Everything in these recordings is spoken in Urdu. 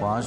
5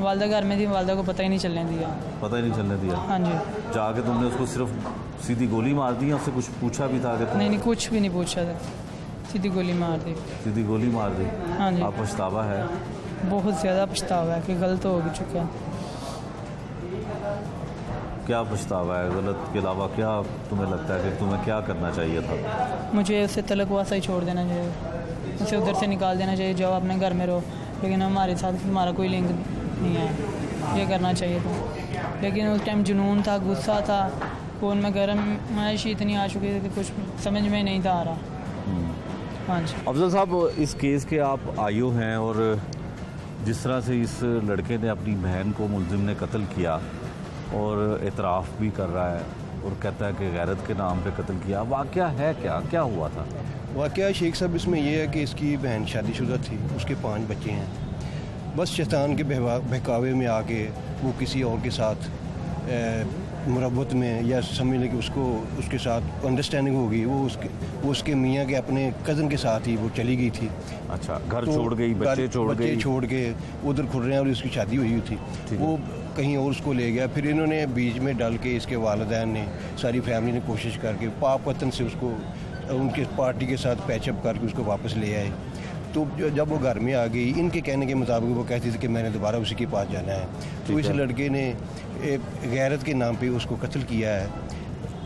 والدہ گھر میں تھی, والدہ کو پتہ ہی نہیں چلنے دیا. پتہ ہی نہیں چلنے دیا. ہاں جی. جا کے تم نے اس کو صرف سیدھی گولی مار دی یا اس سے کچھ پوچھا بھی تھا کہ نہیں نہیں, کچھ بھی نہیں پوچھا تھا, سیدھی گولی مار دی. سیدھی گولی مار دی. ہاں جی. آپ پچھتاوا ہے؟ بہت زیادہ پچھتاوا ہے کہ غلط ہو چکا ہے. کیا پچھتاوا ہے غلط کے علاوہ؟ کیا تمہیں لگتا ہے کہ تمہیں کیا کرنا چاہیے تھا؟ مجھے اسے تلک واسا ہی چھوڑ دینا چاہیے, اسے ادھر سے نکال دینا چاہیے, جاؤ اپنے گھر میں رہو, لیکن ہمارے ساتھ ہمارا کوئی لنک نہیں ہے. یہ کرنا چاہیے تھا, لیکن اس ٹائم جنون تھا, غصہ تھا, خون میں گرم معاشی اتنی آ چکی تھی کہ کچھ سمجھ میں نہیں تھا آ رہا. ہاں جی. افضل صاحب, اس کیس کے آپ آئیو ہیں اور جس طرح سے اس لڑکے نے اپنی بہن کو ملزم نے قتل کیا اور اعتراف بھی کر رہا ہے اور کہتا ہے کہ غیرت کے نام پہ قتل کیا, واقعہ ہے کیا ہوا تھا؟ واقعہ شیخ صاحب اس میں یہ ہے کہ اس کی بہن شادی شدہ تھی, اس کے 5 بچے ہیں. بس شیطان کے بہکاوے میں آ کے وہ کسی اور کے ساتھ مربت میں, یا سمجھ لیں کہ اس کے ساتھ انڈرسٹینڈنگ ہوگی, وہ اس کے میاں کے اپنے کزن کے ساتھ ہی وہ چلی گئی تھی. اچھا, گھر چھوڑ گئی, بچے چھوڑ کے ادھر کھل رہے ہیں, اور اس کی شادی ہوئی تھی. وہ کہیں اور اس کو لے گیا. پھر انہوں نے بیچ میں ڈال کے, اس کے والدین نے, ساری فیملی نے کوشش کر کے پاک وطن سے اس کو ان کے پارٹی کے ساتھ پیچ اپ کر کے اس کو واپس لے آئے. تو جب وہ گھر میں آ گئی, ان کے کہنے کے مطابق وہ کہتی تھی کہ میں نے دوبارہ اسی کے پاس جانا ہے. تو اس لڑکے نے غیرت کے نام پہ اس کو قتل کیا ہے.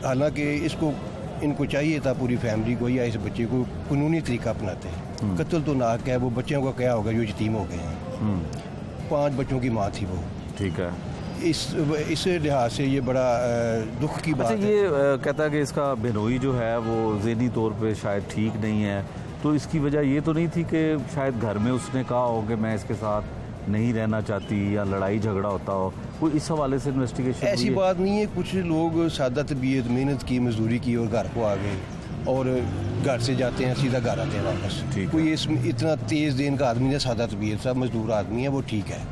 حالانکہ ان کو چاہیے تھا, پوری فیملی کو یا اس بچے کو قانونی طریقہ اپناتے ہیں. قتل تو ناحق ہے, وہ بچوں کا کیا ہوگا جو یتیم ہو گئے ہیں. 5 بچوں کی ماں تھی وہ. ٹھیک ہے. اس لحاظ سے یہ بڑا دکھ کی بات ہے. یہ کہتا ہے کہ اس کا بہنوئی جو ہے وہ ذہنی طور پہ شاید ٹھیک نہیں ہے, تو اس کی وجہ یہ تو نہیں تھی کہ شاید گھر میں اس نے کہا ہو کہ میں اس کے ساتھ نہیں رہنا چاہتی, یا لڑائی جھگڑا ہوتا ہو, کوئی اس حوالے سے انویسٹیگیشن؟ ایسی بات نہیں ہے. کچھ لوگ سادہ طبیعت, محنت کی, مزدوری کی اور گھر کو آ گئے اور گھر سے جاتے ہیں سیدھا گھر آتے ہیں واپس. کوئی اس اتنا تیز دین کا آدمی ہے, سادہ طبیعت سا مزدور آدمی ہے, وہ ٹھیک ہے.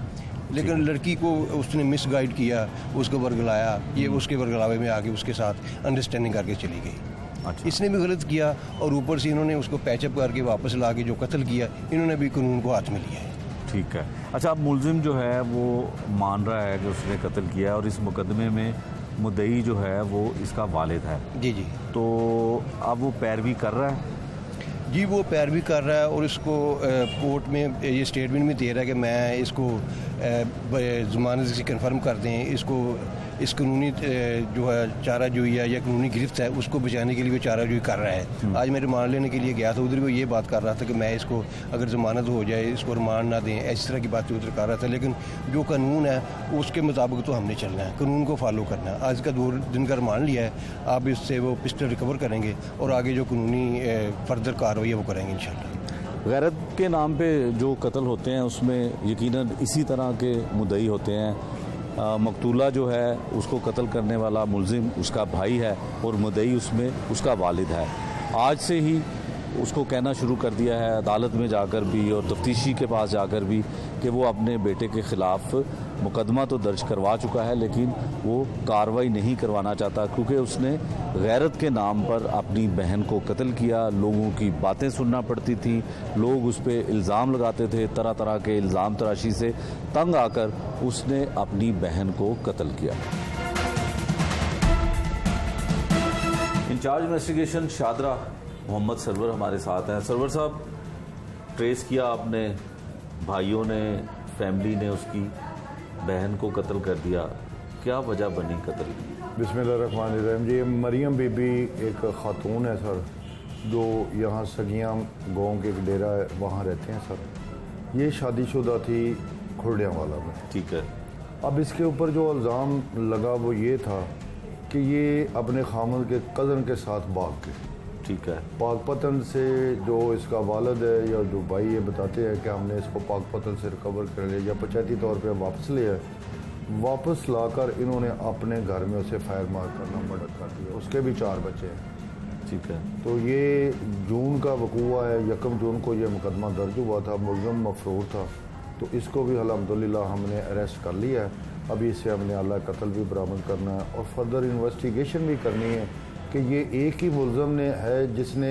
لیکن لڑکی کو اس نے مس گائیڈ کیا, اس کو ورگلایا, یہ اس کے ورگلاوے میں آ کے اس کے ساتھ انڈرسٹینڈنگ کر کے چلی گئی. اس نے بھی غلط کیا, اور اوپر سے انہوں نے اس کو پیچ اپ کر کے واپس لا کے جو قتل کیا, انہوں نے بھی قانون کو ہاتھ میں لیا ہے. ٹھیک ہے. اچھا, اب ملزم جو ہے وہ مان رہا ہے کہ اس نے قتل کیا, اور اس مقدمے میں مدعی جو ہے وہ اس کا والد ہے. جی. تو اب وہ پیروی کر رہا ہے؟ جی, وہ پیروی کر رہا ہے, اور اس کو کورٹ میں یہ اسٹیٹمنٹ بھی دے رہا ہے کہ میں اس کو ضمانت سے کنفرم کر دیں, اس کو اس قانونی جو ہے چارہ جوئی ہے یا قانونی گرفت ہے اس کو بچانے کے لیے وہ چارہ جوئی کر رہا ہے. آج میں ریمانڈ لینے کے لیے گیا تھا, ادھر وہ یہ بات کر رہا تھا کہ میں اس کو اگر ضمانت ہو جائے اس کو ریمانڈ نہ دیں, ایسی طرح کی باتیں ادھر کر رہا تھا. لیکن جو قانون ہے اس کے مطابق تو ہم نے چلنا ہے, قانون کو فالو کرنا ہے. آج کا 2 دن کا ریمانڈ لیا ہے, آپ اس سے وہ پسٹل ریکور کریں گے اور آگے جو قانونی فردر کارروائی ہے وہ کریں گے انشاءاللہ. غیرت کے نام پہ جو قتل ہوتے ہیں اس میں یقیناً اسی طرح کے مدعی ہوتے ہیں. مقتولہ جو ہے اس کو قتل کرنے والا ملزم اس کا بھائی ہے, اور مدعی اس میں اس کا والد ہے. آج سے ہی اس کو کہنا شروع کر دیا ہے عدالت میں جا کر بھی اور تفتیشی کے پاس جا کر بھی کہ وہ اپنے بیٹے کے خلاف مقدمہ تو درج کروا چکا ہے, لیکن وہ کارروائی نہیں کروانا چاہتا کیونکہ اس نے غیرت کے نام پر اپنی بہن کو قتل کیا. لوگوں کی باتیں سننا پڑتی تھیں, لوگ اس پہ الزام لگاتے تھے, طرح طرح کے الزام تراشی سے تنگ آ کر اس نے اپنی بہن کو قتل کیا. انچارج انویسٹیگیشن شادرہ محمد سرور ہمارے ساتھ ہیں. سرور صاحب, ٹریس کیا آپ نے, بھائیوں نے, فیملی نے اس کی بہن کو قتل کر دیا, کیا وجہ بنی قتل کی؟ بسم اللہ الرحمن الرحیم. جی, مریم بی بی ایک خاتون ہے سر, جو یہاں سگیاں گاؤں کے ایک ڈیرہ ہے وہاں رہتے ہیں سر. یہ شادی شدہ تھی کھرڑیاں والا میں. ٹھیک ہے. اب اس کے اوپر جو الزام لگا وہ یہ تھا کہ یہ اپنے خامد کے کزن کے ساتھ بھاگ گئے. ٹھیک ہے. پاک پتن سے جو اس کا والد ہے یا جو بھائی یہ بتاتے ہیں کہ ہم نے اس کو پاک پتن سے ریکور کر لیا یا پنچایتی طور پہ واپس لیا, واپس لا کر انہوں نے اپنے گھر میں اسے فائر مار کرنا مدد کر دیا. اس کے بھی 4 بچے ہیں. ٹھیک ہے. تو یہ جون کا وقوع ہے, 1 جون کو یہ مقدمہ درج ہوا تھا. ملزم مفرور تھا, تو اس کو بھی الحمدللہ ہم نے اریسٹ کر لیا ہے. ابھی اس سے ہم نے اعلیٰ قتل بھی برآمد کرنا ہے اور فردر انویسٹیگیشن بھی کرنی ہے کہ یہ ایک ہی ملزم نے ہے جس نے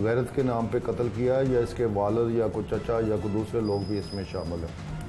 غیرت کے نام پہ قتل کیا, یا اس کے والد یا کوئی چچا یا کوئی دوسرے لوگ بھی اس میں شامل ہیں.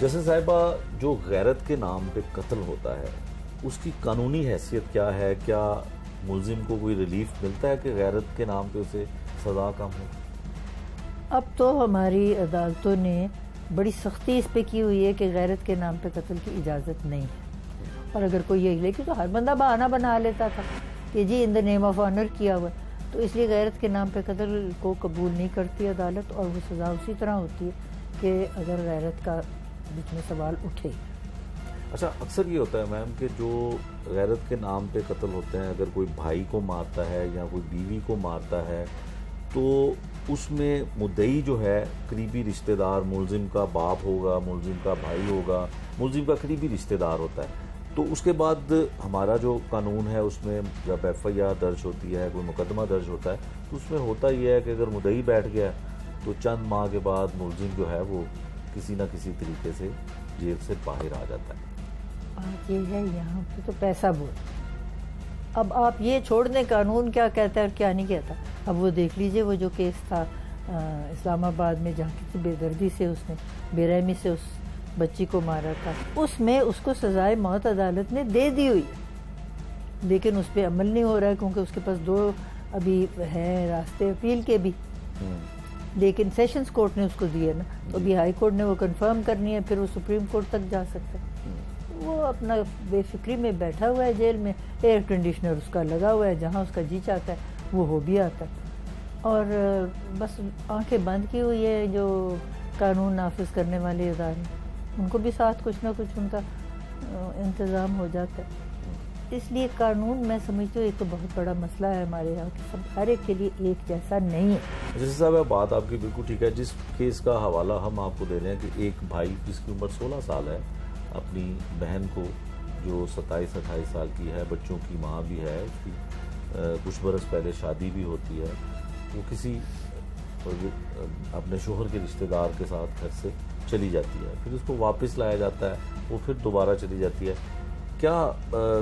جیسے صاحبہ جو غیرت کے نام پہ قتل ہوتا ہے اس کی قانونی حیثیت کیا ہے؟ کیا ملزم کو کوئی ریلیف ملتا ہے کہ غیرت کے نام پہ اسے سزا کم ہو؟ اب تو ہماری عدالتوں نے بڑی سختی اس پہ کی ہوئی ہے کہ غیرت کے نام پہ قتل کی اجازت نہیں ہے، اور اگر کوئی یہ لیکن تو ہر بندہ بہانہ بنا لیتا تھا کہ جی ان دا نیم آف آنر کیا ہوا ہے، تو اس لیے غیرت کے نام پہ قتل کو قبول نہیں کرتی عدالت، اور وہ سزا اسی طرح ہوتی ہے کہ اگر غیرت کا بیچ میں سوال اٹھے۔ اچھا، اکثر یہ ہوتا ہے میم کہ جو غیرت کے نام پہ قتل ہوتے ہیں، اگر کوئی بھائی کو مارتا ہے یا کوئی بیوی کو مارتا ہے تو اس میں مدعی جو ہے قریبی رشتہ دار، ملزم کا باپ ہوگا، ملزم کا بھائی ہوگا، ملزم کا قریبی رشتہ دار ہوتا ہے۔ تو اس کے بعد ہمارا جو قانون ہے اس میں جب ایف آئی آر درج ہوتی ہے، کوئی مقدمہ درج ہوتا ہے، تو اس میں ہوتا یہ ہے کہ اگر مدعی بیٹھ گیا تو چند ماہ کے بعد ملزم جو ہے وہ کسی نہ کسی طریقے سے جیل سے باہر آ جاتا ہے۔ بات یہ ہے یہاں پہ تو پیسہ بول، اب آپ یہ چھوڑ دیں قانون کیا کہتا ہے اور کیا نہیں کہتا۔ اب وہ دیکھ لیجئے وہ جو کیس تھا اسلام آباد میں جہاں کسی بے دردی سے اس نے بے رحمی سے اس بچی کو مارا تھا، اس میں اس کو سزائے موت عدالت نے دے دی ہوئی ہے، لیکن اس پہ عمل نہیں ہو رہا ہے کیونکہ اس کے پاس 2 ابھی ہیں راستے اپیل کے بھی، لیکن سیشنز کورٹ نے اس کو دیا نا، تو ابھی ہائی کورٹ نے وہ کنفرم کرنی ہے، پھر وہ سپریم کورٹ تک جا سکتا ہے۔ وہ اپنا بے فکری میں بیٹھا ہوا ہے جیل میں، ایئر کنڈیشنر اس کا لگا ہوا ہے، جہاں اس کا جی چاہتا ہے وہ ہو بھی آتا ہے، اور بس آنکھیں بند کی ہوئی ہے جو قانون نافذ کرنے والے ادارے، ان کو بھی ساتھ کچھ نہ کچھ ان کا انتظام ہو جاتا ہے۔ اس لیے قانون میں سمجھتی ہوں ایک تو بہت بڑا مسئلہ ہے ہمارے یہاں کہ سب ہر ایک کے لیے ایک جیسا نہیں ہے۔ جیسے صاحب بات آپ کی بالکل ٹھیک ہے۔ جس کیس کا حوالہ ہم آپ کو دے رہے ہیں کہ ایک بھائی جس کی عمر 16 سال ہے اپنی بہن کو جو 27-28 سال کی ہے، بچوں کی ماں بھی ہے، اس کی کچھ برس پہلے شادی بھی ہوتی ہے، وہ کسی اپنے شوہر کے رشتہ دار کے ساتھ گھر سے چلی جاتی ہے، پھر اس کو واپس لایا جاتا ہے، وہ پھر دوبارہ چلی جاتی ہے۔ کیا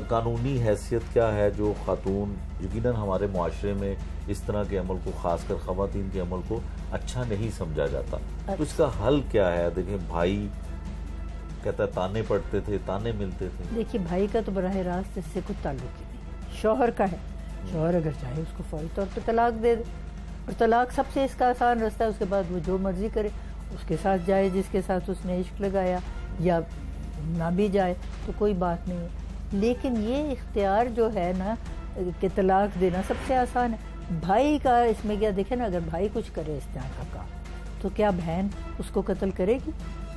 قانونی حیثیت کیا ہے جو خاتون، یقیناً ہمارے معاشرے میں اس طرح کے عمل کو، خاص کر خواتین کے عمل کو اچھا نہیں سمجھا جاتا، تو اس کا حل کیا ہے؟ دیکھیں بھائی کہتا ہے تانے پڑتے تھے، تانے ملتے تھے۔ دیکھیے بھائی کا تو براہ راست اس سے کوئی تعلق ہی نہیں، شوہر کا ہے، شوہر اگر چاہے اس کو فوری طور پہ طلاق دے دے، اور طلاق سب سے اس کا آسان رستہ ہے، اس کے بعد وہ جو مرضی کرے، اس کے ساتھ جائے جس کے ساتھ اس نے عشق لگایا، یا نہ بھی جائے تو کوئی بات نہیں ہے، لیکن یہ اختیار جو ہے نا کہ طلاق دینا سب سے آسان ہے۔ بھائی کا اس میں کیا، دیکھیں نا اگر بھائی کچھ کرے اس طرح کا کام تو کیا بہن اس کو قتل کرے گی؟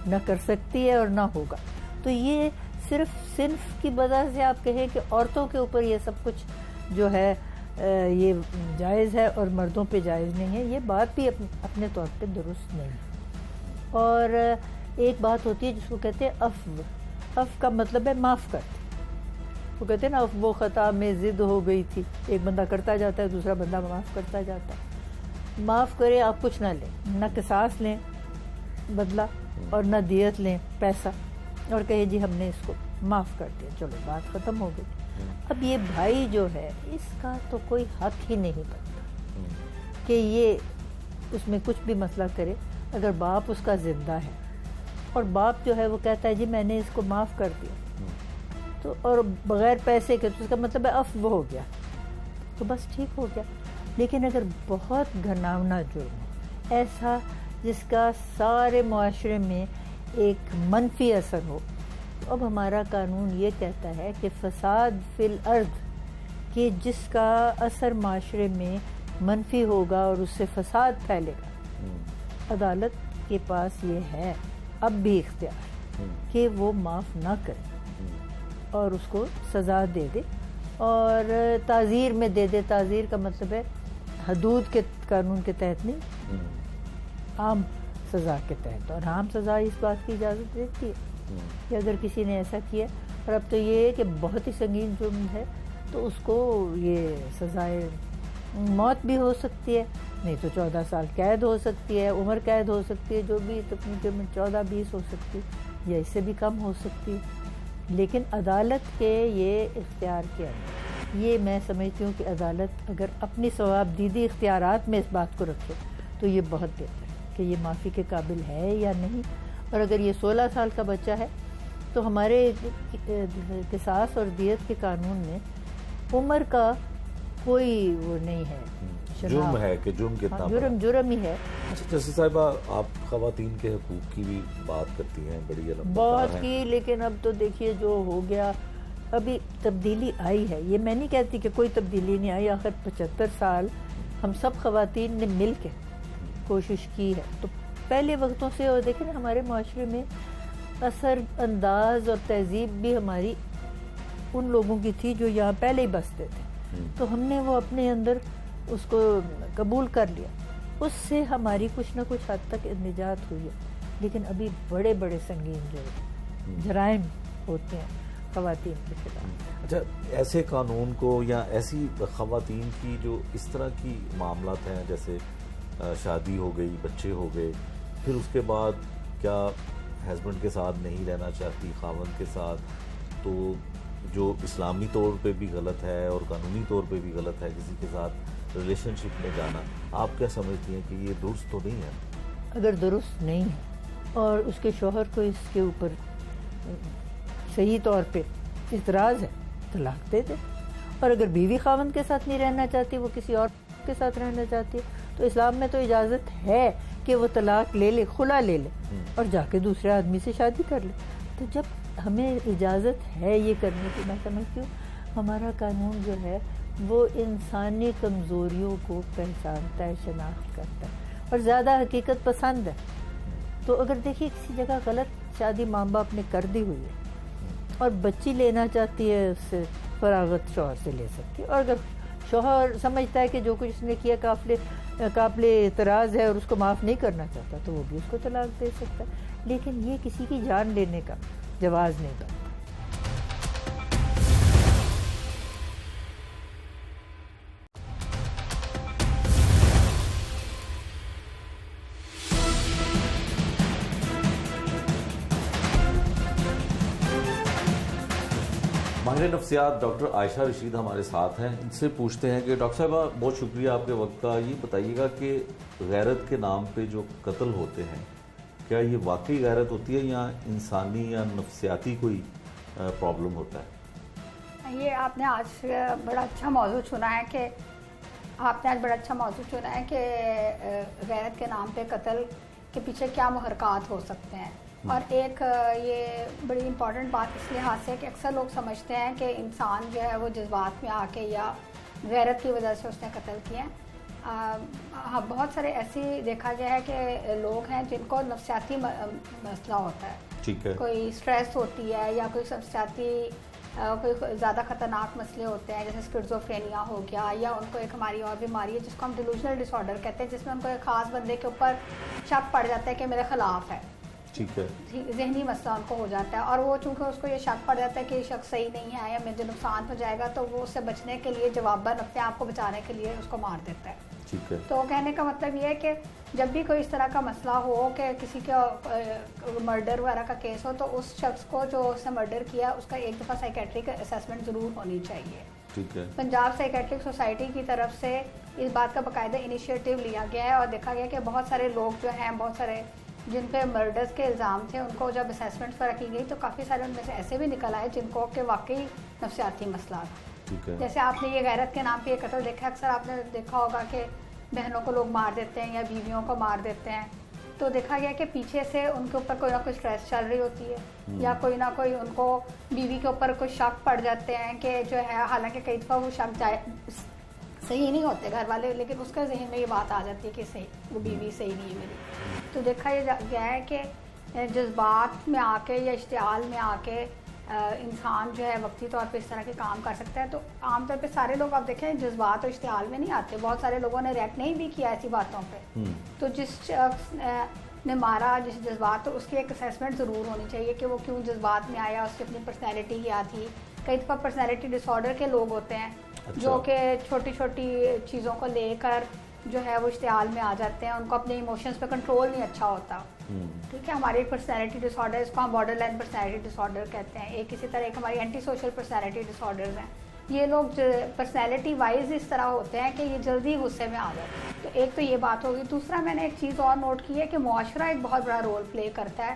نہ کر سکتی ہے اور نہ ہوگا۔ تو یہ صرف صنف کی وجہ سے آپ کہیں کہ عورتوں کے اوپر یہ سب کچھ جو ہے یہ جائز ہے اور مردوں پہ جائز نہیں ہے، یہ بات بھی اپنے طور پہ درست نہیں ہے۔ اور ایک بات ہوتی ہے جس کو کہتے ہیں عفو، عفو کا مطلب ہے معاف کرتے، وہ کہتے ہیں نا وہ خطا میں ضد ہو گئی تھی، ایک بندہ کرتا جاتا ہے دوسرا بندہ معاف کرتا جاتا ہے۔ معاف کرے آپ کچھ نہ لیں، نہ قصاص لیں بدلہ اور نہ دیت لیں پیسہ، اور کہے جی ہم نے اس کو معاف کر دیا، چلو بات ختم ہو گئی۔ اب یہ بھائی جو ہے اس کا تو کوئی حق ہی نہیں بنتا کہ یہ اس میں کچھ بھی مسئلہ کرے، اگر باپ اس کا زندہ ہے اور باپ جو ہے وہ کہتا ہے جی میں نے اس کو معاف کر دیا، تو اور بغیر پیسے کے، تو اس کا مطلب ہے عفو ہو گیا، تو بس ٹھیک ہو گیا۔ لیکن اگر بہت گھناؤنا جرم ہو، ایسا جس کا سارے معاشرے میں ایک منفی اثر ہو، تو اب ہمارا قانون یہ کہتا ہے کہ فساد فی الارض، کہ جس کا اثر معاشرے میں منفی ہوگا اور اس سے فساد پھیلے گا، عدالت کے پاس یہ ہے اب بھی اختیار کہ وہ معاف نہ کرے اور اس کو سزا دے دے، اور تعزیر میں دے دے۔ تعزیر کا مطلب ہے حدود کے قانون کے تحت نہیں، عام سزا کے تحت، اور عام سزا اس بات کی اجازت دیتی ہے کہ اگر کسی نے ایسا کیا، اور اب تو یہ ہے کہ بہت ہی سنگین جرم ہے تو اس کو یہ سزائے موت بھی ہو سکتی ہے، نہیں تو 14 سال قید ہو سکتی ہے، عمر قید ہو سکتی ہے، جو بھی اپنی جرم 14-20 ہو سکتی ہے، یا اس سے بھی کم ہو سکتی ہے۔ لیکن عدالت کے یہ اختیار کے اندر، یہ میں سمجھتی ہوں کہ عدالت اگر اپنی ثواب دیدی اختیارات میں اس بات کو رکھے تو یہ بہت بہتر ہے کہ یہ معافی کے قابل ہے یا نہیں، اور اگر یہ 16 سال کا بچہ ہے تو ہمارے قصاص اور دیت کے قانون میں عمر کا کوئی وہ نہیں ہے، جرم ہے کہ جرم کتنا جرم ہی ہے. اچھا جسٹس صاحبہ، آپ خواتین کے حقوق کی بھی بات کرتی ہیں، بڑی بہت کی، لیکن اب تو دیکھیے جو ہو گیا، ابھی تبدیلی آئی ہے. یہ میں نہیں کہتی کہ کوئی تبدیلی نہیں آئی، آخر 75 سال ہم سب خواتین نے مل کے کوشش کی ہے. تو پہلے وقتوں سے، اور دیکھیں ہمارے معاشرے میں اثر انداز اور تہذیب بھی ہماری ان لوگوں کی تھی جو یہاں پہلے ہی بستے تھے، تو ہم نے وہ اپنے اندر اس کو قبول کر لیا. اس سے ہماری کچھ نہ کچھ حد تک نجات ہوئی ہے. لیکن ابھی بڑے بڑے سنگین جو جرائم ہوتے ہیں خواتین کے خلاف. اچھا، ایسے قانون کو یا ایسی خواتین کی جو اس طرح کی معاملات ہیں، جیسے شادی ہو گئی، بچے ہو گئے، پھر اس کے بعد کیا ہسبینڈ کے ساتھ نہیں رہنا چاہتی، خاوند کے ساتھ، تو جو اسلامی طور پہ بھی غلط ہے اور قانونی طور پہ بھی غلط ہے کسی کے ساتھ ریلیشن شپ میں جانا، آپ کیا سمجھتی ہیں کہ یہ درست تو نہیں ہے؟ اگر درست نہیں ہے اور اس کے شوہر کو اس کے اوپر صحیح طور پہ اعتراض ہے، طلاق دے دے. اور اگر بیوی خاوند کے ساتھ نہیں رہنا چاہتی، وہ کسی اور کے ساتھ رہنا چاہتی ہے، تو اسلام میں تو اجازت ہے کہ وہ طلاق لے لے، خلا لے لے اور جا کے دوسرے آدمی سے شادی کر لے. تو جب ہمیں اجازت ہے یہ کرنے کی، میں سمجھتی ہوں ہمارا قانون جو ہے وہ انسانی کمزوریوں کو پہچانتا ہے، شناخت کرتا ہے اور زیادہ حقیقت پسند ہے. تو اگر دیکھیے کسی جگہ غلط شادی ماں باپ نے کر دی ہوئی ہے اور بچی لینا چاہتی ہے، اس سے فراغت شوہر سے لے سکتی ہے. اور اگر شوہر سمجھتا ہے کہ جو کچھ اس نے کیا قابل اعتراض ہے اور اس کو معاف نہیں کرنا چاہتا، تو وہ بھی اس کو طلاق دے سکتا ہے. لیکن یہ کسی کی جان لینے کا جواز نہیں کرتا. ماہر نفسیات ڈاکٹر عائشہ رشید ہمارے ساتھ ہیں. ان سے پوچھتے ہیں کہ ڈاکٹر صاحبہ، بہت شکریہ آپ کے وقت کا. یہ بتائیے گا کہ غیرت کے نام پہ جو قتل ہوتے ہیں، کیا یہ واقعی غیرت ہوتی ہے یا انسانی یا نفسیاتی کوئی پرابلم ہوتا ہے؟ یہ آپ نے آج بڑا اچھا موضوع چنا ہے کہ غیرت کے نام پہ قتل کے پیچھے کیا محرکات ہو سکتے ہیں. اور ایک یہ بڑی امپورٹنٹ بات اس لحاظ سے کہ اکثر لوگ سمجھتے ہیں کہ انسان جو ہے وہ جذبات میں آ کے یا غیرت کی وجہ سے اس نے قتل کیا ہے. ہاں، بہت سارے ایسی دیکھا گیا ہے کہ لوگ ہیں جن کو نفسیاتی مسئلہ ہوتا ہے. ٹھیک ہے. کوئی اسٹریس ہوتی ہے یا کوئی نفسیاتی کوئی زیادہ خطرناک مسئلے ہوتے ہیں، جیسے اسکیزوفرینیا ہو گیا، یا ان کو ایک ہماری اور بیماری ہے جس کو ہم ڈیلوژنل ڈس آرڈر کہتے ہیں، جس میں ان کو ایک خاص بندے کے اوپر شک پڑ جاتا ہے کہ میرے خلاف ہے. ٹھیک ہے. ذہنی مسئلہ ان کو ہو جاتا ہے، اور وہ چونکہ اس کو یہ شک پڑ جاتا ہے کہ یہ شخص صحیح نہیں ہے یا مجھے نقصان ہو جائے گا، تو وہ اس سے بچنے کے لیے جواباً اپنے آپ کو بچانے کے لیے اس کو مار دیتا ہے. ٹھیک ہے. تو کہنے کا مطلب یہ ہے کہ جب بھی کوئی اس طرح کا مسئلہ ہو کہ کسی کا مرڈر وغیرہ کا کیس ہو، تو اس شخص کو جو اس نے مرڈر کیا اس کا ایک دفعہ سائیکیٹرک اسیسمنٹ ضرور ہونی چاہیے. ٹھیک ہے. پنجاب سائیکیٹرک سوسائٹی کی طرف سے اس بات کا باقاعدہ انیشیٹو لیا گیا ہے، اور دیکھا گیا کہ بہت سارے لوگ جو ہیں، بہت سارے جن پہ مرڈرز کے الزام تھے، ان کو جب اسیسمنٹ وغیرہ کی گئی تو کافی سارے ان میں سے ایسے بھی نکل آئے جن کو کہ واقعی نفسیاتی مسئلہ تھا. جیسے آپ نے یہ غیرت کے نام پہ یہ قتل دیکھا، اکثر آپ نے دیکھا ہوگا کہ بہنوں کو لوگ مار دیتے ہیں یا بیویوں کو مار دیتے ہیں، تو دیکھا گیا کہ پیچھے سے ان کے اوپر کوئی نہ کوئی اسٹریس چل رہی ہوتی ہے، یا کوئی نہ کوئی ان کو بیوی کے اوپر کوئی شک پڑ جاتے ہیں کہ جو ہے، حالانکہ کئی دفعہ وہ شک صحیح نہیں ہوتے گھر والے، لیکن اس کا ذہن میں یہ بات آ جاتی ہے کہ صحیح وہ بیوی صحیح نہیں ہے میری. تو دیکھا یہ گیا ہے کہ جذبات میں آ کے یا اشتعال میں آ کے انسان جو ہے وقتی طور پہ اس طرح کے کام کر سکتا ہے. تو عام طور پہ سارے لوگ آپ دیکھیں جذبات اور اشتعال میں نہیں آتے. بہت سارے لوگوں نے ریئیکٹ نہیں بھی کیا ایسی باتوں پہ. تو جس شخص نے مارا، جس جذبات، تو اس کی ایک اسیسمنٹ ضرور ہونی چاہیے کہ وہ کیوں جذبات میں آیا، اس کی اپنی پرسنالٹی کیا تھی. کئی دفعہ پرسنالٹی ڈس آرڈر کے لوگ ہوتے ہیں جو کہ چھوٹی چھوٹی چیزوں کو لے کر جو ہے وہ اشتعال میں آ جاتے ہیں، ان کو اپنے ایموشنز پہ کنٹرول نہیں اچھا ہوتا. ٹھیک ہے. ہماری ایک پرسنالٹی ڈس آرڈر، اس کو ہم بارڈر لائن پرسنالٹی ڈس آرڈر کہتے ہیں. ایک اسی طرح ایک ہماری اینٹی سوشل پرسنالٹی ڈس آرڈرز ہیں. یہ لوگ پرسنالٹی وائز اس طرح ہوتے ہیں کہ یہ جلدی غصے میں آ جاتے ہیں. تو ایک تو یہ بات ہوگی. دوسرا میں نے ایک چیز اور نوٹ کی ہے کہ معاشرہ ایک بہت بڑا رول پلے کرتا ہے.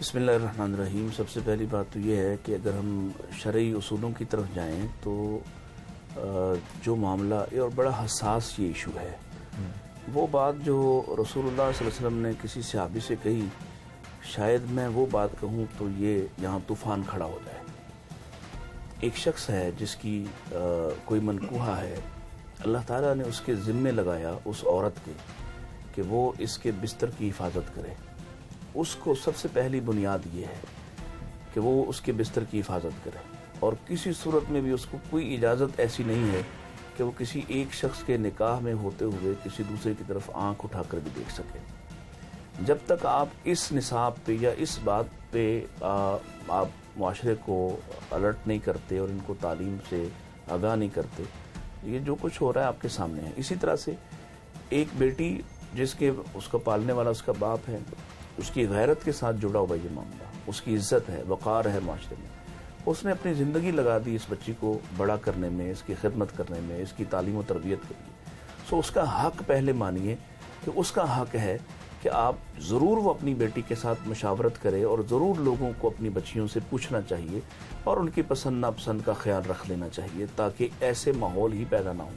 بسم اللہ الرحمن الرحیم. سب سے پہلی بات تو یہ ہے کہ اگر ہم شرعی اصولوں کی طرف جائیں تو جو معاملہ اور بڑا حساس یہ ایشو ہے، وہ بات جو رسول اللہ صلی اللہ علیہ وسلم نے کسی صحابی سے کہی، شاید میں وہ بات کہوں تو یہ یہاں طوفان کھڑا ہو جائے. ایک شخص ہے جس کی کوئی منکوحہ ہے، اللہ تعالیٰ نے اس کے ذمے لگایا اس عورت کے کہ وہ اس کے بستر کی حفاظت کرے. اس کو سب سے پہلی بنیاد یہ ہے کہ وہ اس کے بستر کی حفاظت کرے، اور کسی صورت میں بھی اس کو کوئی اجازت ایسی نہیں ہے کہ وہ کسی ایک شخص کے نکاح میں ہوتے ہوئے کسی دوسرے کی طرف آنکھ اٹھا کر بھی دیکھ سکے. جب تک آپ اس نصاب پہ یا اس بات پہ آپ معاشرے کو الرٹ نہیں کرتے اور ان کو تعلیم سے آگاہ نہیں کرتے، یہ جو کچھ ہو رہا ہے آپ کے سامنے ہے. اسی طرح سے ایک بیٹی جس کے اس کا پالنے والا اس کا باپ ہے، اس کی غیرت کے ساتھ جڑا ہوا یہ معاملہ، اس کی عزت ہے، وقار ہے معاشرے میں. اس نے اپنی زندگی لگا دی اس بچی کو بڑا کرنے میں، اس کی خدمت کرنے میں، اس کی تعلیم و تربیت کے لیے. اس کا حق پہلے مانیے کہ اس کا حق ہے کہ آپ ضرور وہ اپنی بیٹی کے ساتھ مشاورت کرے، اور ضرور لوگوں کو اپنی بچیوں سے پوچھنا چاہیے اور ان کی پسند ناپسند کا خیال رکھ لینا چاہیے، تاکہ ایسے ماحول ہی پیدا نہ ہو.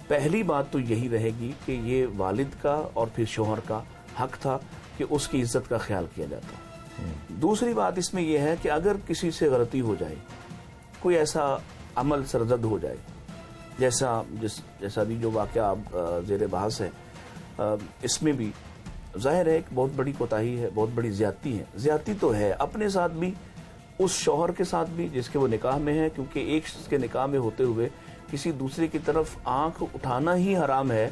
پہلی بات تو یہی رہے گی کہ یہ والد کا اور پھر شوہر کا حق تھا کہ اس کی عزت کا خیال کیا جاتا. دوسری بات اس میں یہ ہے کہ اگر کسی سے غلطی ہو جائے، کوئی ایسا عمل سرزد ہو جائے، جیسا بھی جو واقعہ آپ زیر بحث ہے، اس میں بھی ظاہر ہے ایک بہت بڑی کوتاہی ہے، بہت بڑی زیادتی ہے. زیادتی تو ہے اپنے ساتھ بھی، اس شوہر کے ساتھ بھی جس کے وہ نکاح میں ہے، کیونکہ ایک شخص کے نکاح میں ہوتے ہوئے کسی دوسرے کی طرف آنکھ اٹھانا ہی حرام ہے،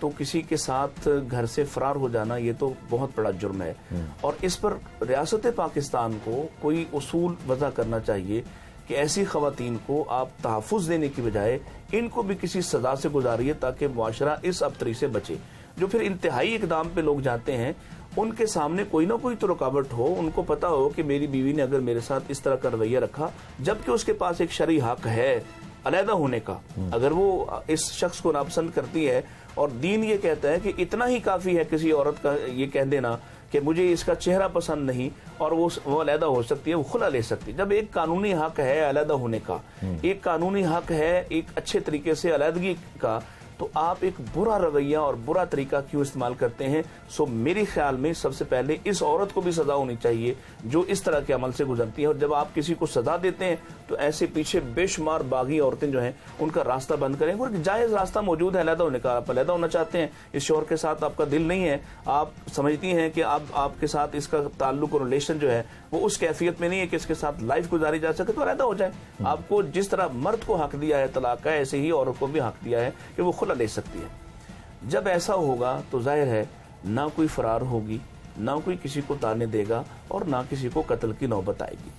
تو کسی کے ساتھ گھر سے فرار ہو جانا یہ تو بہت بڑا جرم ہے. اور اس پر ریاست پاکستان کو کوئی اصول وضع کرنا چاہیے کہ ایسی خواتین کو آپ تحفظ دینے کی بجائے ان کو بھی کسی سزا سے گزاریے، تاکہ معاشرہ اس ابتری سے بچے. جو پھر انتہائی اقدام پہ لوگ جاتے ہیں، ان کے سامنے کوئی نہ کوئی تو رکاوٹ ہو، ان کو پتا ہو کہ میری بیوی نے اگر میرے ساتھ اس طرح کا رویہ رکھا، جبکہ اس کے پاس ایک شرعی حق ہے علیحدہ ہونے کا، اگر وہ اس شخص کو ناپسند کرتی ہے، اور دین یہ کہتا ہے کہ اتنا ہی کافی ہے کسی عورت کا یہ کہہ دینا کہ مجھے اس کا چہرہ پسند نہیں، اور وہ علیحدہ ہو سکتی ہے، وہ خلا لے سکتی ہے. جب ایک قانونی حق ہے علیحدہ ہونے کا، ایک قانونی حق ہے ایک اچھے طریقے سے علیحدگی کا، تو آپ ایک برا رویہ اور برا طریقہ کیوں استعمال کرتے ہیں؟ میرے خیال میں سب سے پہلے اس عورت کو بھی سزا ہونی چاہیے جو اس طرح کے عمل سے گزرتی ہے. اور جب آپ کسی کو سزا دیتے ہیں تو ایسے پیچھے بے شمار باغی عورتیں جو ہیں ان کا راستہ بند کریں. اور جائز راستہ موجود ہے علیحدہ ہونے کا، آپ علیحدہ ہونا چاہتے ہیں، اس شوہر کے ساتھ آپ کا دل نہیں ہے، آپ سمجھتی ہیں کہ اب آپ کے ساتھ اس کا تعلق اور ریلیشن جو ہے وہ اس کیفیت میں نہیں ہے کہ اس کے ساتھ لائف گزاری جا سکے، تو علیحدہ ہو جائے. آپ کو جس طرح مرد کو حق دیا ہے طلاق کا، ایسے ہی عورت کو بھی حق دیا ہے کہ وہ خلا لے سکتی ہے. جب ایسا ہوگا تو ظاہر ہے نہ کوئی فرار ہوگی، نہ کوئی کسی کو تانے دے گا، اور نہ کسی کو قتل کی نوبت آئے گی.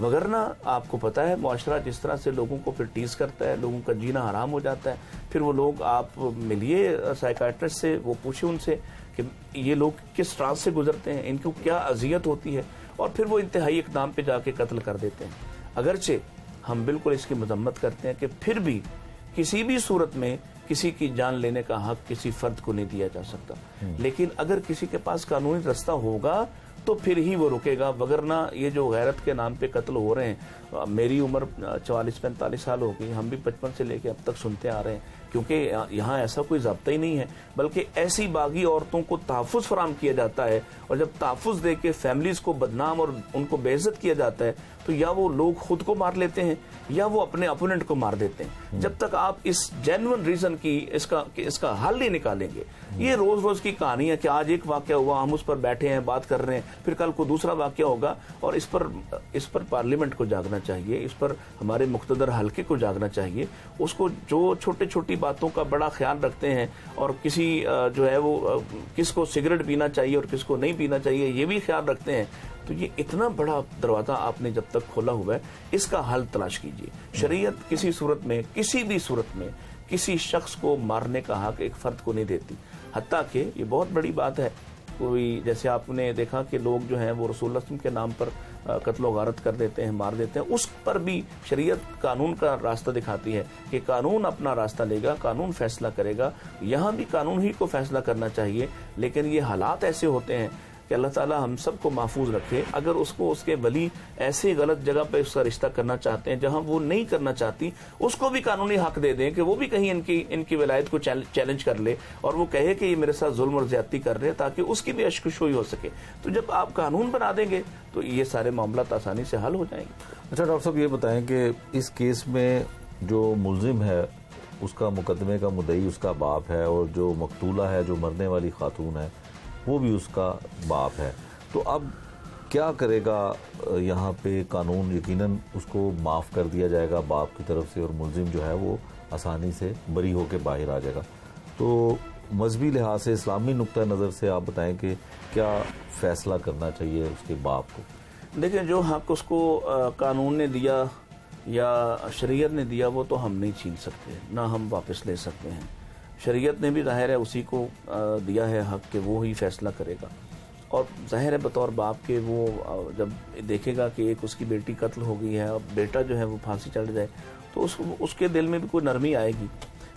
وگرنہ آپ کو پتا ہے معاشرہ جس طرح سے لوگوں کو پھر ٹیز کرتا ہے، لوگوں کا جینا حرام ہو جاتا ہے. پھر وہ لوگ، آپ ملیے سائیکائٹرسٹ سے، وہ پوچھیں ان سے کہ یہ لوگ کس ٹرانس سے گزرتے ہیں، ان کو کیا اذیت ہوتی ہے، اور پھر وہ انتہائی اقدام پہ جا کے قتل کر دیتے ہیں. اگرچہ ہم بالکل اس کی مذمت کرتے ہیں کہ پھر بھی کسی بھی صورت میں کسی کی جان لینے کا حق کسی فرد کو نہیں دیا جا سکتا، لیکن اگر کسی کے پاس قانونی رستہ ہوگا تو پھر ہی وہ رکے گا. وگرنہ یہ جو غیرت کے نام پہ قتل ہو رہے ہیں، میری عمر 44-45 سال ہو گئی، ہم بھی بچپن سے لے کے اب تک سنتے آ رہے ہیں، کیونکہ یہاں ایسا کوئی ضابطہ ہی نہیں ہے، بلکہ ایسی باغی عورتوں کو تحفظ فراہم کیا جاتا ہے. اور جب تحفظ دے کے فیملیز کو بدنام اور ان کو بے عزت کیا جاتا ہے، تو یا وہ لوگ خود کو مار لیتے ہیں یا وہ اپنے اپوننٹ کو مار دیتے ہیں. جب تک آپ اس جینوئن ریزن کی اس کا حل نہیں نکالیں گے، یہ روز روز کی کہانی ہے کہ آج ایک واقعہ ہوا، ہم اس پر بیٹھے ہیں بات کر رہے ہیں، پھر کل کو دوسرا واقعہ ہوگا. اور اس پر پارلیمنٹ کو جاگنا چاہیے، اس پر ہمارے مقتدر حلقے کو جاگنا چاہیے. اس کو جو چھوٹی باتوں کا بڑا خیال رکھتے ہیں، اور کسی جو ہے وہ کس کو سگریٹ پینا چاہیے اور کس کو نہیں پینا چاہیے یہ بھی خیال رکھتے ہیں، تو یہ اتنا بڑا دروازہ آپ نے جب تک کھولا ہوا ہے، اس کا حل تلاش کیجیے. شریعت کسی صورت میں، کسی بھی صورت میں کسی شخص کو مارنے کا حق ایک فرد کو نہیں دیتی. حتیٰ کہ یہ بہت بڑی بات ہے، کوئی جیسے آپ نے دیکھا کہ لوگ جو ہیں وہ رسول اللہ صلی اللہ علیہ وسلم کے نام پر قتل و غارت کر دیتے ہیں، مار دیتے ہیں، اس پر بھی شریعت قانون کا راستہ دکھاتی ہے کہ قانون اپنا راستہ لے گا، قانون فیصلہ کرے گا. یہاں بھی قانون ہی کو فیصلہ کرنا چاہیے، لیکن یہ حالات ایسے ہوتے ہیں کہ اللہ تعالیٰ ہم سب کو محفوظ رکھے. اگر اس کو اس کے ولی ایسے غلط جگہ پہ اس کا رشتہ کرنا چاہتے ہیں جہاں وہ نہیں کرنا چاہتی, اس کو بھی قانونی حق دے دیں کہ وہ بھی کہیں ان کی ولایت کو چیلنج کر لے اور وہ کہے کہ یہ میرے ساتھ ظلم اور زیادتی کر رہے ہیں, تاکہ اس کی بھی اشکشوئی ہو سکے. تو جب آپ قانون بنا دیں گے تو یہ سارے معاملات آسانی سے حل ہو جائیں گے. اچھا ڈاکٹر صاحب یہ بتائیں کہ اس کیس میں جو ملزم ہے اس کا مقدمے کا مدعی اس کا باپ ہے, اور جو مقتولہ ہے, جو مرنے والی خاتون ہے, وہ بھی اس کا باپ ہے. تو اب کیا کرے گا یہاں پہ قانون؟ یقیناً اس کو معاف کر دیا جائے گا باپ کی طرف سے, اور ملزم جو ہے وہ آسانی سے بری ہو کے باہر آ جائے گا. تو مذہبی لحاظ سے, اسلامی نقطہ نظر سے آپ بتائیں کہ کیا فیصلہ کرنا چاہیے اس کے باپ کو؟ دیکھیں, جو حق اس کو قانون نے دیا یا شریعت نے دیا وہ تو ہم نہیں چھین سکتے, نہ ہم واپس لے سکتے ہیں. شریعت نے بھی ظاہر ہے اسی کو دیا ہے حق کہ وہ ہی فیصلہ کرے گا. اور ظاہر ہے بطور باپ کے وہ جب دیکھے گا کہ ایک اس کی بیٹی قتل ہو گئی ہے اور بیٹا جو ہے وہ پھانسی چڑھ جائے, تو اس کے دل میں بھی کوئی نرمی آئے گی.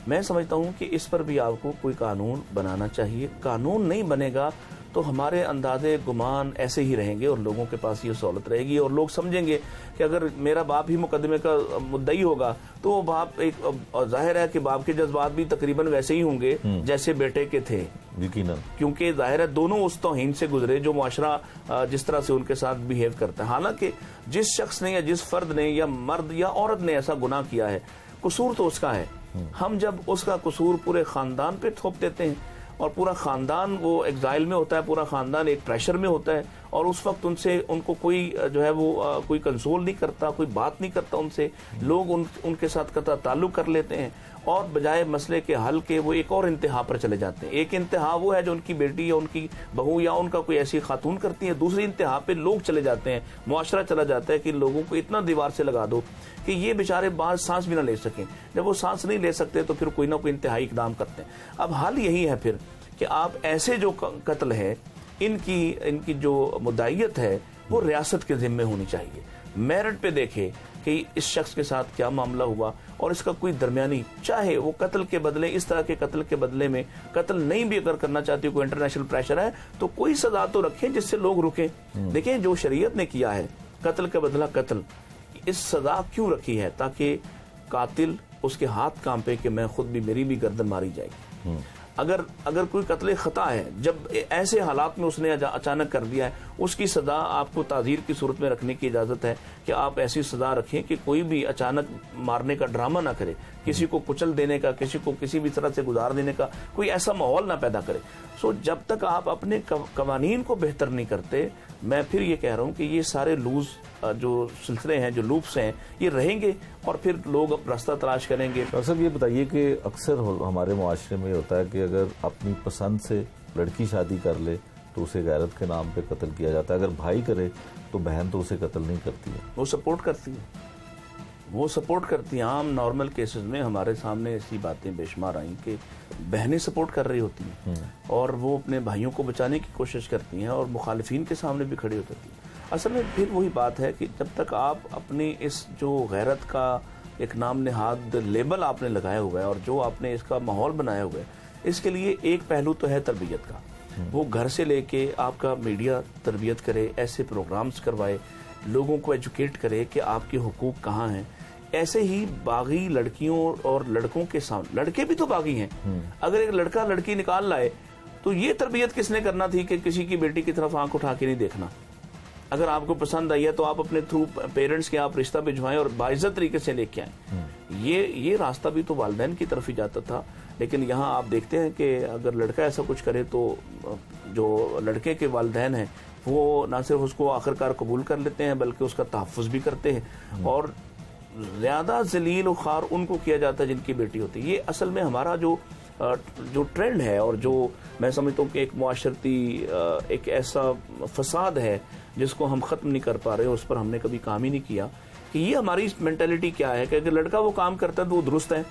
میں سمجھتا ہوں کہ اس پر بھی آپ کو کوئی قانون بنانا چاہیے. قانون نہیں بنے گا تو ہمارے اندازے گمان ایسے ہی رہیں گے اور لوگوں کے پاس یہ سہولت رہے گی, اور لوگ سمجھیں گے کہ اگر میرا باپ ہی مقدمے کا مدعی ہوگا تو وہ باپ ایک, ظاہر ہے کہ باپ کے جذبات بھی تقریباً ویسے ہی ہوں گے جیسے بیٹے کے تھے, یقیناً, کیونکہ ظاہر ہے دونوں اس توہین سے گزرے جو معاشرہ جس طرح سے ان کے ساتھ بیہیو کرتا ہے. حالانکہ جس شخص نے یا جس فرد نے یا مرد یا عورت نے ایسا گناہ کیا ہے, قصور تو اس کا ہے. ہم جب اس کا قصور پورے خاندان پہ تھوپ دیتے ہیں اور پورا خاندان وہ ایگزائل میں ہوتا ہے, پورا خاندان ایک پریشر میں ہوتا ہے, اور اس وقت ان کو کوئی جو ہے وہ کوئی کنسول نہیں کرتا, کوئی بات نہیں کرتا ان سے, لوگ ان کے ساتھ قطع تعلق کر لیتے ہیں, اور بجائے مسئلے کے حل کے وہ ایک اور انتہا پر چلے جاتے ہیں. ایک انتہا وہ ہے جو ان کی بیٹی یا ان کی بہو یا ان کا کوئی ایسی خاتون کرتی ہے, دوسری انتہا پہ لوگ چلے جاتے ہیں, معاشرہ چلا جاتا ہے کہ لوگوں کو اتنا دیوار سے لگا دو کہ یہ بیچارے باہر سانس بھی نہ لے سکیں. جب وہ سانس نہیں لے سکتے تو پھر کوئی نہ کوئی انتہائی اقدام کرتے ہیں. اب حل یہی ہے پھر کہ آپ ایسے جو قتل ہے ان کی جو مدعیت ہے وہ ریاست کے ذمے ہونی چاہیے. میرٹ پہ دیکھے کہ اس شخص کے ساتھ کیا معاملہ ہوا, اور اس کا کوئی درمیانی, چاہے وہ قتل کے بدلے, اس طرح کے قتل کے بدلے میں قتل نہیں بھی اگر کرنا چاہتی, کوئی انٹرنیشنل پریشر ہے تو کوئی سزا تو رکھیں جس سے لوگ رکیں. دیکھیں جو شریعت نے کیا ہے قتل کا بدلہ قتل, اس سزا کیوں رکھی ہے؟ تاکہ قاتل اس کے ہاتھ کانپے کہ میں خود بھی, میری بھی گردن ماری جائے گی. اگر کوئی قتل خطا ہے, جب ایسے حالات میں اس نے اچانک کر دیا ہے, اس کی سزا آپ کو تعزیر کی صورت میں رکھنے کی اجازت ہے کہ آپ ایسی سزا رکھیں کہ کوئی بھی اچانک مارنے کا ڈرامہ نہ کرے, کسی کو کچل دینے کا, کسی کو کسی بھی طرح سے گزار دینے کا کوئی ایسا ماحول نہ پیدا کرے. جب تک آپ اپنے قوانین کو بہتر نہیں کرتے, میں پھر یہ کہہ رہا ہوں کہ یہ سارے لوز جو سلسلے ہیں, جو لوپس ہیں, یہ رہیں گے اور پھر لوگ راستہ تلاش کریں گے. ڈاکٹر صاحب یہ بتائیے کہ اکثر ہمارے معاشرے میں یہ ہوتا ہے کہ اگر اپنی پسند سے لڑکی شادی کر لے تو اسے غیرت کے نام پہ قتل کیا جاتا ہے, اگر بھائی کرے تو بہن تو اسے قتل نہیں کرتی ہے, وہ سپورٹ کرتی ہیں. عام نارمل کیسز میں ہمارے سامنے ایسی باتیں بے شمار آئیں کہ بہنیں سپورٹ کر رہی ہوتی ہیں اور وہ اپنے بھائیوں کو بچانے کی کوشش کرتی ہیں اور مخالفین کے سامنے بھی کھڑی ہوتی ہیں. اصل میں پھر وہی بات ہے کہ جب تک آپ اپنی اس جو غیرت کا ایک نام نہاد لیبل آپ نے لگایا ہوا ہے اور جو آپ نے اس کا ماحول بنایا ہوا ہے, اس کے لیے ایک پہلو تو ہے تربیت کا. وہ گھر سے لے کے آپ کا میڈیا تربیت کرے, ایسے پروگرامز کروائے, لوگوں کو ایجوکیٹ کرے کہ آپ کے حقوق کہاں ہیں. ایسے ہی باغی لڑکیوں اور لڑکوں کے سامنے, لڑکے بھی تو باغی ہیں, اگر ایک لڑکا لڑکی نکال لائے تو یہ تربیت کس نے کرنا تھی کہ کسی کی بیٹی کی طرف آنکھ اٹھا کے نہیں دیکھنا. اگر آپ کو پسند آئی ہے تو آپ اپنے تھرو پیرنٹس کے آپ رشتہ بھجوائیں اور باعزت طریقے سے لے کے آئیں. یہ راستہ بھی تو والدین کی طرف ہی جاتا تھا. لیکن یہاں آپ دیکھتے ہیں کہ اگر لڑکا ایسا کچھ کرے تو جو لڑکے کے والدین ہیں وہ نہ صرف اس کو آخرکار قبول کر لیتے ہیں بلکہ اس کا تحفظ بھی کرتے ہیں, اور زیادہ ذلیل و خوار ان کو کیا جاتا ہے جن کی بیٹی ہوتی ہے. یہ اصل میں ہمارا جو ٹرینڈ ہے اور جو میں سمجھتا ہوں کہ ایک معاشرتی ایک ایسا فساد ہے جس کو ہم ختم نہیں کر پا رہے, اس پر ہم نے کبھی کام ہی نہیں کیا کہ یہ ہماری مینٹلٹی کیا ہے کہ اگر لڑکا وہ کام کرتا ہے تو وہ درست ہے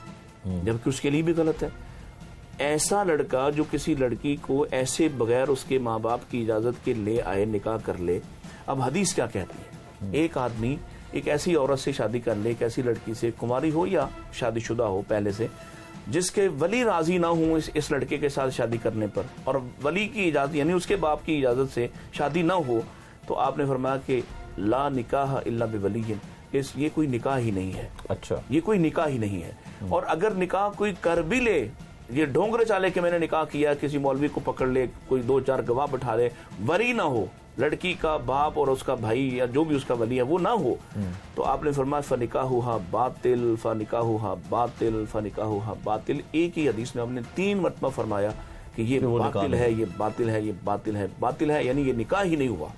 جبکہ اس کے لیے بھی غلط ہے. ایسا لڑکا جو کسی لڑکی کو ایسے بغیر اس کے ماں باپ کی اجازت کے لے آئے, نکاح کر لے. اب حدیث کیا کہتی ہے, ایک آدمی ایک ایسی عورت سے شادی کر لے, ایک ایسی لڑکی سے, کنواری ہو یا شادی شدہ ہو پہلے سے, جس کے ولی راضی نہ ہوں اس لڑکے کے ساتھ شادی کرنے پر, اور ولی کی اجازت یعنی اس کے باپ کی اجازت سے شادی نہ ہو, تو آپ نے فرمایا کہ لا نکاح الا بولی, یہ کوئی نکاح ہی نہیں ہے. اچھا, یہ کوئی نکاح ہی نہیں ہے. اور اگر نکاح کوئی کر بھی لے, یہ ڈھونگرے چالے کہ میں نے نکاح کیا, کسی مولوی کو پکڑ لے, کوئی 2-4 گواہ بٹھا لے, وری نہ ہو, لڑکی کا باپ اور اس کا بھائی یا جو بھی اس کا ولی ہے وہ نہ ہو, تو آپ نے فرمایا فنکاحھا باطل فنکاحھا باطل فنکاحھا باطل. ایک ہی حدیث میں ہم نے 3 مرتبہ فرمایا کہ یہ باطل ہے, یہ باطل ہے, یہ باطل ہے, باطل ہے, یعنی یہ نکاح ہی نہیں ہوا.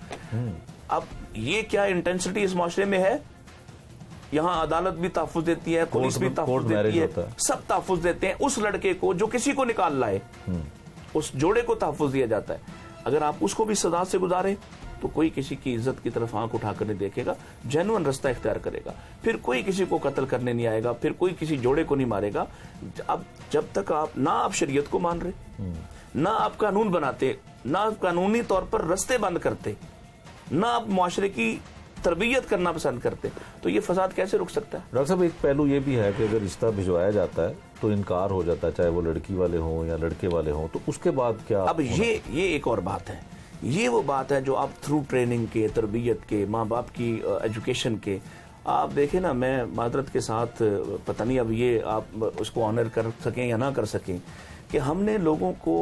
اب یہ کیا انٹینسٹی اس معاشرے میں ہے؟ یہاں عدالت بھی تحفظ دیتی ہے, پولیس بھی تحفظ دیتی ہے, سب تحفظ دیتے ہیں. اس لڑکے کو جو کسی کو نکال لائے, اس جوڑے کو تحفظ دیا جاتا ہے. اگر آپ اس کو بھی سزا سے گزارے تو کوئی کسی کی عزت کی طرف آنکھ اٹھا کر نہیں دیکھے گا, جینوئن رستہ اختیار کرے گا. پھر کوئی کسی کو قتل کرنے نہیں آئے گا, پھر کوئی کسی جوڑے کو نہیں مارے گا. اب جب تک آپ نہ آپ شریعت کو مان رہے, نہ آپ قانون بناتے, نہ آپ قانونی طور پر رستے بند کرتے, نہ آپ معاشرے کی تربیت کرنا پسند کرتے, تو یہ فساد کیسے رک سکتا ہے؟ ڈاکٹر صاحب, ایک پہلو یہ بھی ہے کہ اگر رشتہ بھجوایا جاتا ہے تو انکار ہو جاتا ہے, چاہے وہ لڑکی والے ہوں یا لڑکے والے ہوں, تو اس کے بعد کیا؟ اب یہ ایک اور بات ہے. یہ وہ بات ہے جو آپ تھرو ٹریننگ کے, تربیت کے, ماں باپ کی ایجوکیشن کے, آپ دیکھیں نا, میں معذرت کے ساتھ پتہ نہیں اب یہ آپ اس کو آنر کر سکیں یا نہ کر سکیں, کہ ہم نے لوگوں کو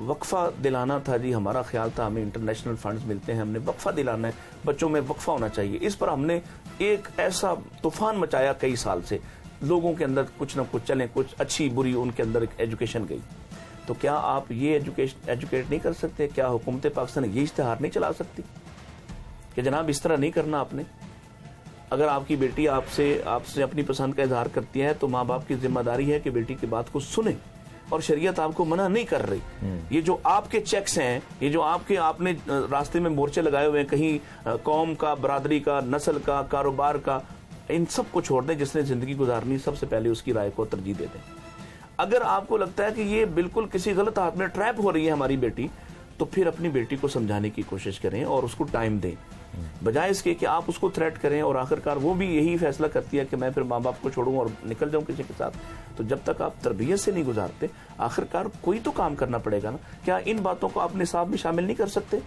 وقفہ دلانا تھا. جی ہمارا خیال تھا ہمیں انٹرنیشنل فنڈز ملتے ہیں, ہم نے وقفہ دلانا ہے, بچوں میں وقفہ ہونا چاہیے. اس پر ہم نے ایک ایسا طوفان مچایا کئی سال سے, لوگوں کے اندر کچھ نہ کچھ چلیں, کچھ اچھی بری ان کے اندر ایجوکیشن گئی. تو کیا آپ یہ ایجوکیٹ نہیں کر سکتے؟ کیا حکومت پاکستان یہ اشتہار نہیں چلا سکتی کہ جناب اس طرح نہیں کرنا آپ نے؟ اگر آپ کی بیٹی آپ سے اپنی پسند کا اظہار کرتی ہے تو ماں باپ کی ذمہ داری ہے کہ بیٹی کی بات کو سنیں, اور شریعت آپ کو منع نہیں کر رہی. یہ جو آپ کے چیکس ہیں, یہ جو آپ نے راستے میں مورچے لگائے ہوئے ہیں, کہیں قوم کا, برادری کا, نسل کا, کاروبار کا, ان سب کو چھوڑ دیں. جس نے زندگی گزارنی سب سے پہلے اس کی رائے کو ترجیح دے دیں. اگر آپ کو لگتا ہے کہ یہ بالکل کسی غلط ہاتھ میں ٹریپ ہو رہی ہے ہماری بیٹی, تو پھر اپنی بیٹی کو سمجھانے کی کوشش کریں اور اس کو ٹائم دیں, بجائے اس کے کہ آپ اس کو تھریٹ کریں اور آخرکار وہ بھی یہی فیصلہ کرتی ہے کہ میں پھر ماں باپ کو چھوڑوں اور نکل جاؤں کسی کے ساتھ. تو جب تک آپ تربیت سے نہیں گزارتے, آخرکار کوئی تو کام کرنا پڑے گا نا. کیا ان باتوں کو آپ نصاب میں شامل نہیں کر سکتے؟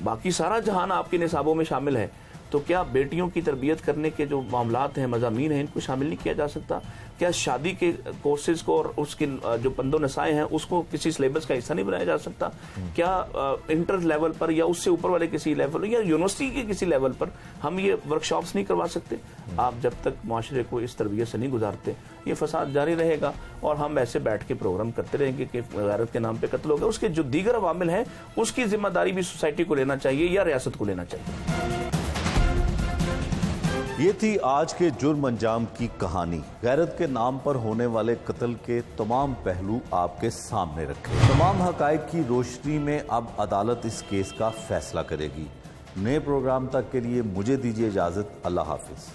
باقی سارا جہان آپ کے نصابوں میں شامل ہے, تو کیا بیٹیوں کی تربیت کرنے کے جو معاملات ہیں, مضامین ہیں, ان کو شامل نہیں کیا جا سکتا؟ کیا شادی کے کورسز کو اور اس کے جو پند و نصائح ہیں اس کو کسی سلیبس کا حصہ نہیں بنایا جا سکتا؟ کیا انٹر لیول پر یا اس سے اوپر والے کسی لیول یا یونیورسٹی کے کسی لیول پر ہم یہ ورکشاپس نہیں کروا سکتے؟ آپ جب تک معاشرے کو اس تربیت سے نہیں گزارتے, یہ فساد جاری رہے گا, اور ہم ایسے بیٹھ کے پروگرام کرتے رہیں گے کہ غیرت کے نام پہ قتل ہوگا. اس کے جو دیگر عوامل ہیں اس کی ذمہ داری بھی سوسائٹی کو لینا چاہیے یا ریاست کو لینا چاہیے. یہ تھی آج کے جرم انجام کی کہانی. غیرت کے نام پر ہونے والے قتل کے تمام پہلو آپ کے سامنے رکھے. تمام حقائق کی روشنی میں اب عدالت اس کیس کا فیصلہ کرے گی. نئے پروگرام تک کے لیے مجھے دیجیے اجازت. اللہ حافظ.